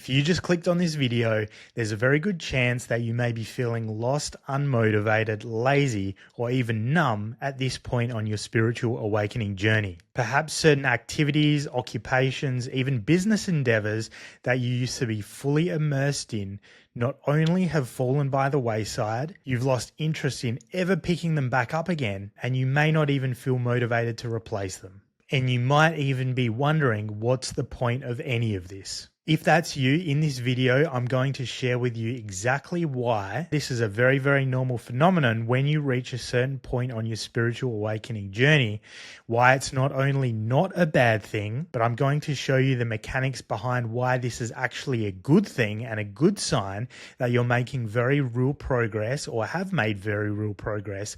If you just clicked on this video, there's a very good chance that you may be feeling lost, unmotivated, lazy, or even numb at this point on your spiritual awakening journey. Perhaps certain activities, occupations, even business endeavors that you used to be fully immersed in not only have fallen by the wayside, you've lost interest in ever picking them back up again, and you may not even feel motivated to replace them. And you might even be wondering, what's the point of any of this? If that's you, in this video, I'm going to share with you exactly why this is a very, very normal phenomenon when you reach a certain point on your spiritual awakening journey, why it's not only not a bad thing, but I'm going to show you the mechanics behind why this is actually a good thing and a good sign that you're making very real progress or have made very real progress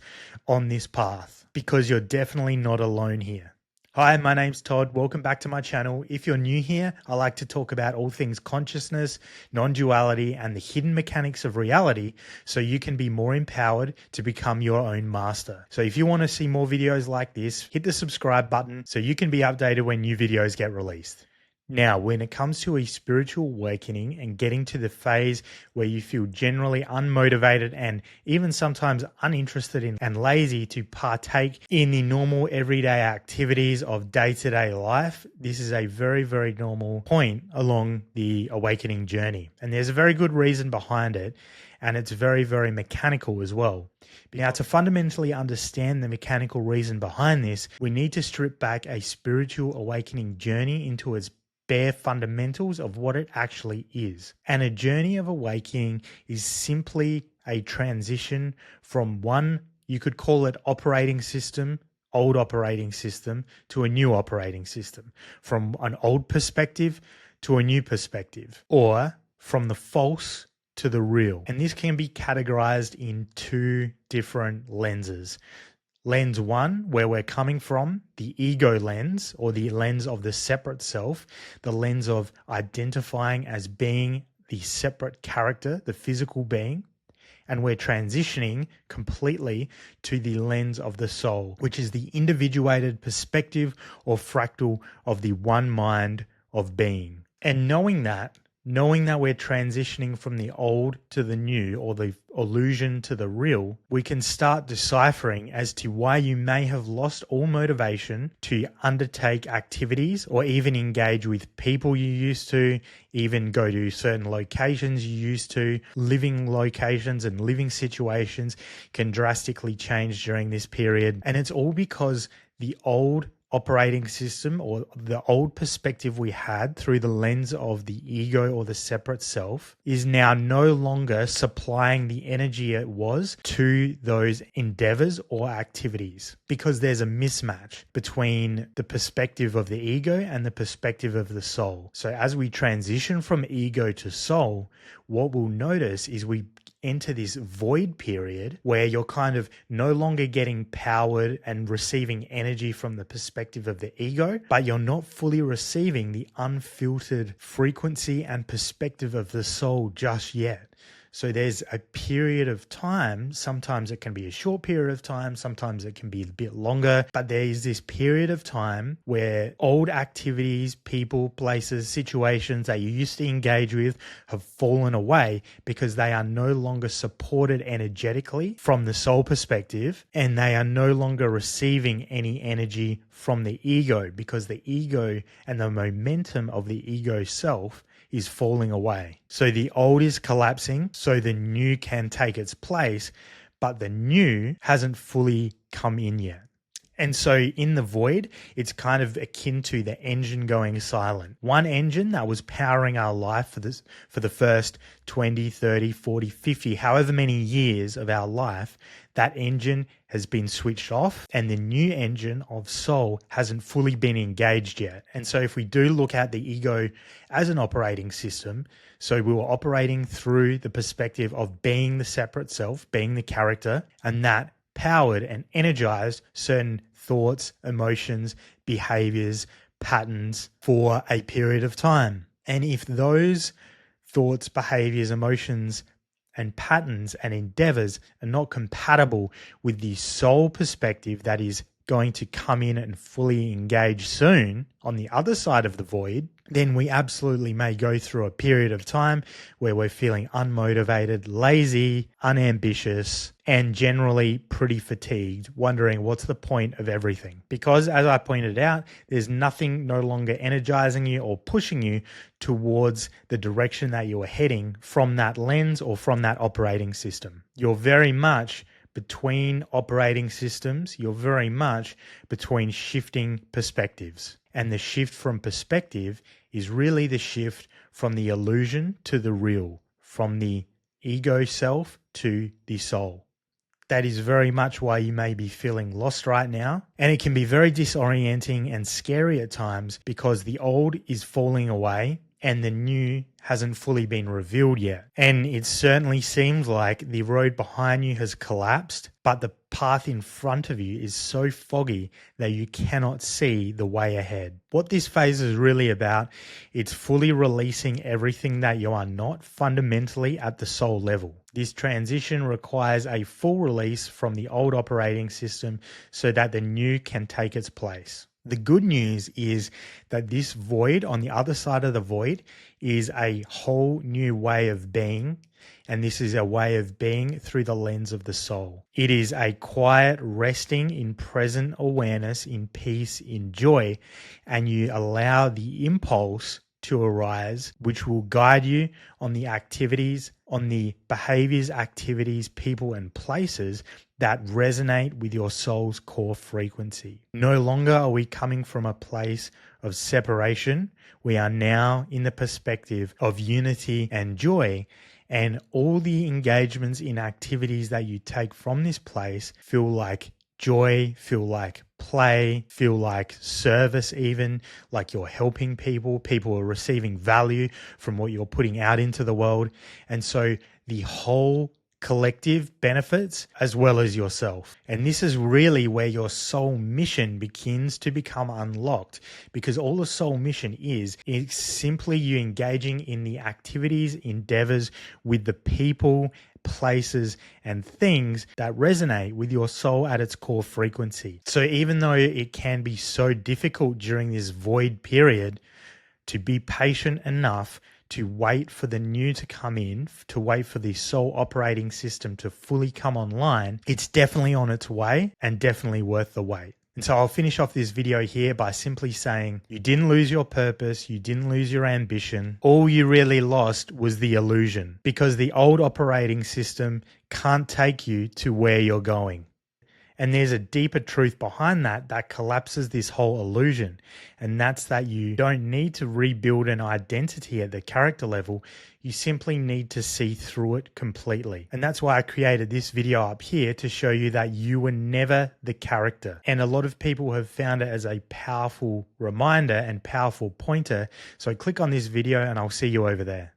on this path, because you're definitely not alone here. Hi, my name's Todd. Welcome back to my channel. If you're new here, I like to talk about all things consciousness, non-duality, and the hidden mechanics of reality so you can be more empowered to become your own master. So if you want to see more videos like this, hit the subscribe button so you can be updated when new videos get released. Now, when it comes to a spiritual awakening and getting to the phase where you feel generally unmotivated and even sometimes uninterested in and lazy to partake in the normal everyday activities of day-to-day life, this is a very, very normal point along the awakening journey. And there's a very good reason behind it, and it's very, very mechanical as well. Now, to fundamentally understand the mechanical reason behind this, we need to strip back a spiritual awakening journey into its bare fundamentals of what it actually is. And a journey of awakening is simply a transition from one, you could call it operating system, old operating system, to a new operating system, from an old perspective to a new perspective, or from the false to the real. And this can be categorized in two different lenses. Lens one, where we're coming from, the ego lens, or the lens of the separate self, the lens of identifying as being the separate character, the physical being. And we're transitioning completely to the lens of the soul, which is the individuated perspective or fractal of the one mind of being. And knowing that we're transitioning from the old to the new, or the illusion to the real, we can start deciphering as to why you may have lost all motivation to undertake activities or even engage with people you used to, even go to certain locations you used to. Living locations and living situations can drastically change during this period. And it's all because the old operating system, or the old perspective we had through the lens of the ego or the separate self, is now no longer supplying the energy it was to those endeavors or activities, because there's a mismatch between the perspective of the ego and the perspective of the soul. So as we transition from ego to soul, what we'll notice is we enter this void period where you're kind of no longer getting powered and receiving energy from the perspective of the ego, but you're not fully receiving the unfiltered frequency and perspective of the soul just yet. So there's a period of time, sometimes it can be a short period of time, sometimes it can be a bit longer, but there is this period of time where old activities, people, places, situations that you used to engage with have fallen away because they are no longer supported energetically from the soul perspective, and they are no longer receiving any energy from the ego, because the ego and the momentum of the ego self is falling away. So the old is collapsing, so the new can take its place, but the new hasn't fully come in yet. And so in the void, it's kind of akin to the engine going silent. One engine that was powering our life for the first 20, 30, 40, 50, however many years of our life, that engine has been switched off, and the new engine of soul hasn't fully been engaged yet. And so if we do look at the ego as an operating system, so we were operating through the perspective of being the separate self, being the character, and that powered and energized certain thoughts, emotions, behaviors, patterns for a period of time. And if those thoughts, behaviors, emotions, and patterns and endeavors are not compatible with the soul perspective that is going to come in and fully engage soon on the other side of the void, then we absolutely may go through a period of time where we're feeling unmotivated, lazy, unambitious, and generally pretty fatigued, wondering what's the point of everything. Because as I pointed out, there's nothing no longer energizing you or pushing you towards the direction that you are heading from that lens or from that operating system. You're very much between operating systems. You're very much between shifting perspectives. And the shift from perspective is really the shift from the illusion to the real, from the ego self to the soul. That is very much why you may be feeling lost right now. And it can be very disorienting and scary at times because the old is falling away and the new hasn't fully been revealed yet. And it certainly seems like the road behind you has collapsed, but the path in front of you is so foggy that you cannot see the way ahead. What this phase is really about, it's fully releasing everything that you are not fundamentally at the soul level. This transition requires a full release from the old operating system so that the new can take its place. The good news is that this void on the other side of the void is a whole new way of being, and this is a way of being through the lens of the soul. It is a quiet resting in present awareness, in peace, in joy, and you allow the impulse to arise, which will guide you on the activities, on the behaviors, activities, people, and places that resonate with your soul's core frequency. No longer are we coming from a place of separation. We are now in the perspective of unity and joy, and all the engagements in activities that you take from this place feel like joy, feel like play, feel like service, even like you're helping people. People are receiving value from what you're putting out into the world. And so the whole collective benefits as well as yourself. And this is really where your soul mission begins to become unlocked, because all the soul mission is simply you engaging in the activities, endeavors with the people, places, and things that resonate with your soul at its core frequency. So even though it can be so difficult during this void period, to be patient enough to wait for the new to come in, to wait for the soul operating system to fully come online, it's definitely on its way and definitely worth the wait. And so I'll finish off this video here by simply saying you didn't lose your purpose, you didn't lose your ambition. All you really lost was the illusion, because the old operating system can't take you to where you're going. And there's a deeper truth behind that collapses this whole illusion. And that's that you don't need to rebuild an identity at the character level. You simply need to see through it completely. And that's why I created this video up here, to show you that you were never the character. And a lot of people have found it as a powerful reminder and powerful pointer. So click on this video and I'll see you over there.